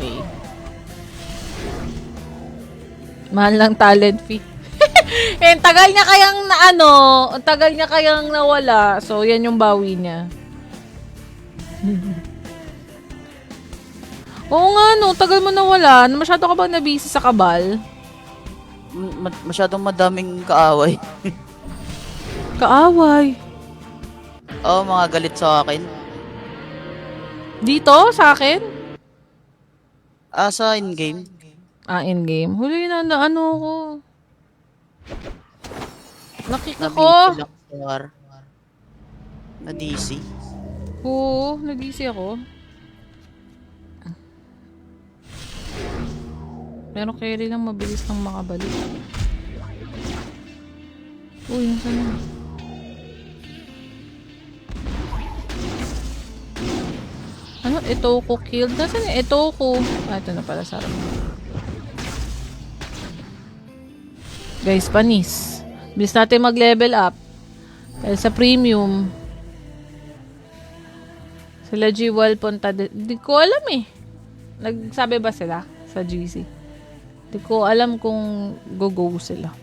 Okay. Mahal lang talent fee. Eh, tagal niya kayang tagal niya kayang nawala. So, yan yung bawi niya. Oo nga, no. Tagal mo nawala. Masyado ka bang nabisi sa kabal? Masyadong madaming kaaway. Kaaway. Oo, mga galit sa akin. Dito, sa akin? Sa in-game. In-game. Huli na ano ko. Nakik Na ako. busy lang sa war. Na DC. Oo, nag-easy ako. Pero carry lang mabilis nang makabalik. Uy, nasaan na? Ano? Ito ko killed? Nasaan yung ito ko? Ito na pala sa akin. Guys, panis. Bilis natin mag-level up. Dahil sa premium. Sila G-Wall punta. Di ko alam eh. Nagsabi ba sila sa GC? Di ko alam kung go-go sila.